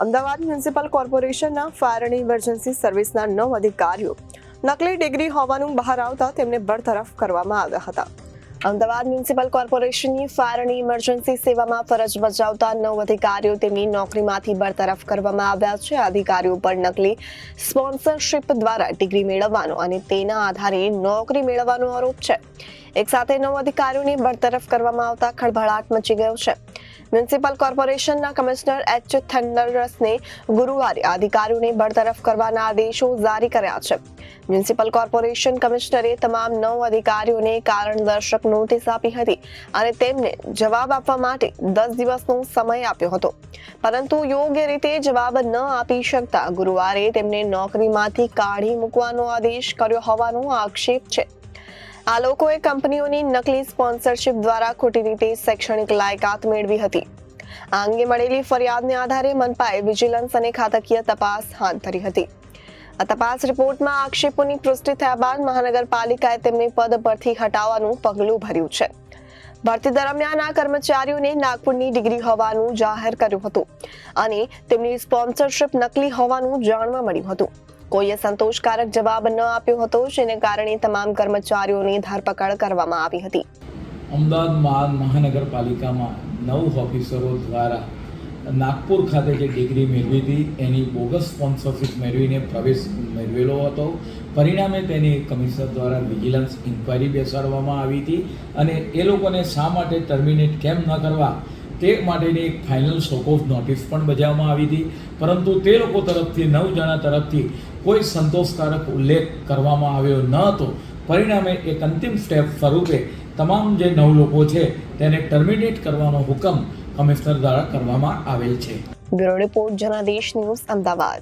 Ahmedabad municipal કોર્પોરેશનના fire અને emergency સર્વિસના 9 અધિકારીઓ નકલી ડિગ્રી હોવાનું બહાર આવતા તેમને બરતરફ કરવામાં આવ્યા હતા. અમદાવાદ મ્યુનિસિપલ કોર્પોરેશનની ફાયર અને ઇમરજન્સી સેવામાં ફરજ બજાવતા 9 અધિકારીઓ તેમની નોકરીમાંથી બરતરફ કરવામાં આવ્યા છે. અધિકારીઓ પર નકલી સ્પોન્સરશિપ દ્વારા ડિગ્રી મેળવવાનો અને તેના આધારે નોકરી મેળવવાનો આરોપ છે. એક સાથે 9 અધિકારીઓને બરતરફ કરવામાં આવતા ખળભળાટ મચી ગયો છે. મ્યુનિસિપલ કોર્પોરેશનના કમિશનર એચ થંડરસને ગુરુવારે અધિકારીઓને બરતરફ કરવાના આદેશો જારી કર્યા છે. મ્યુનિસિપલ કોર્પોરેશન કમિશનરે તમામ 9 અધિકારીઓને કારણદર્શક નોટિસ આપી હતી અને તેમને જવાબ આપવા માટે 10 દિવસનો સમય આપ્યો હતો, પરંતુ યોગ્ય રીતે જવાબ ન આપી શકતા ગુરુવારે તેમને નોકરીમાંથી કાઢી મૂકવાનો આદેશ કર્યો હોવાનો આક્ષેપ છે. આ લોકોએ કંપનીઓની નકલી સ્પોન્સરશિપ દ્વારા ખોટી રીતે શૈક્ષણિક લાયકાત મેળવી હતી. આ અંગે મળેલી ફરિયાદને આધારે મનપાએ વિજિલન્સ અને ખાતાકીય તપાસ હાથ ધરી હતી. આ તપાસ રિપોર્ટમાં આક્ષેપોની પુષ્ટિ થયા બાદ મહાનગરપાલિકાએ તેમને પદ પરથી હટાવવાનું પગલું ભર્યું છે. ભરતી દરમિયાન આ કર્મચારીઓને નાગપુરની ડિગ્રી હોવાનું જાહેર કર્યું હતું અને તેમની સ્પોન્સરશિપ નકલી હોવાનું જાણવા મળ્યું હતું. કોઈએ સંતોષકારક જવાબ ન આપ્યો હતો, જેને કારણે તમામ કર્મચારીઓની ધરપકડ કરવામાં આવી હતી. અમદાવાદ મહાનગરપાલિકામાં 9 ઓફિસરો દ્વારા નાગપુર ખાતે જે ડિગ્રી મેળવી હતી એની બોગસ સ્પોન્સરશિપ મેળવીને પ્રવેશ મેળવેલો હતો. પરિણામે તેની કમિશનર દ્વારા વિજિલન્સ ઇન્ક્વાયરી બેસાડવામાં આવી હતી અને એ લોકોને શા માટે ટર્મિનેટ કેમ ન કરવા તે માટેની એક ફાઇનલ શોક ઓફ નોટિસ પણ બજાવવામાં આવી હતી, પરંતુ તે લોકો તરફથી 9 જણા તરફથી કોઈ સંતોષકારક ઉલ્લેખ કરવામાં આવ્યો ન હતો. પરિણામે એક અંતિમ સ્ટેપ સ્વરૂપે તમામ જે 9 લોકો છે તેને ટર્મિનેટ કરવાનો હુકમ કમિશનર દ્વારા કરવામાં આવેલ છે. Bureau report Janadesh news, Ahmedabad.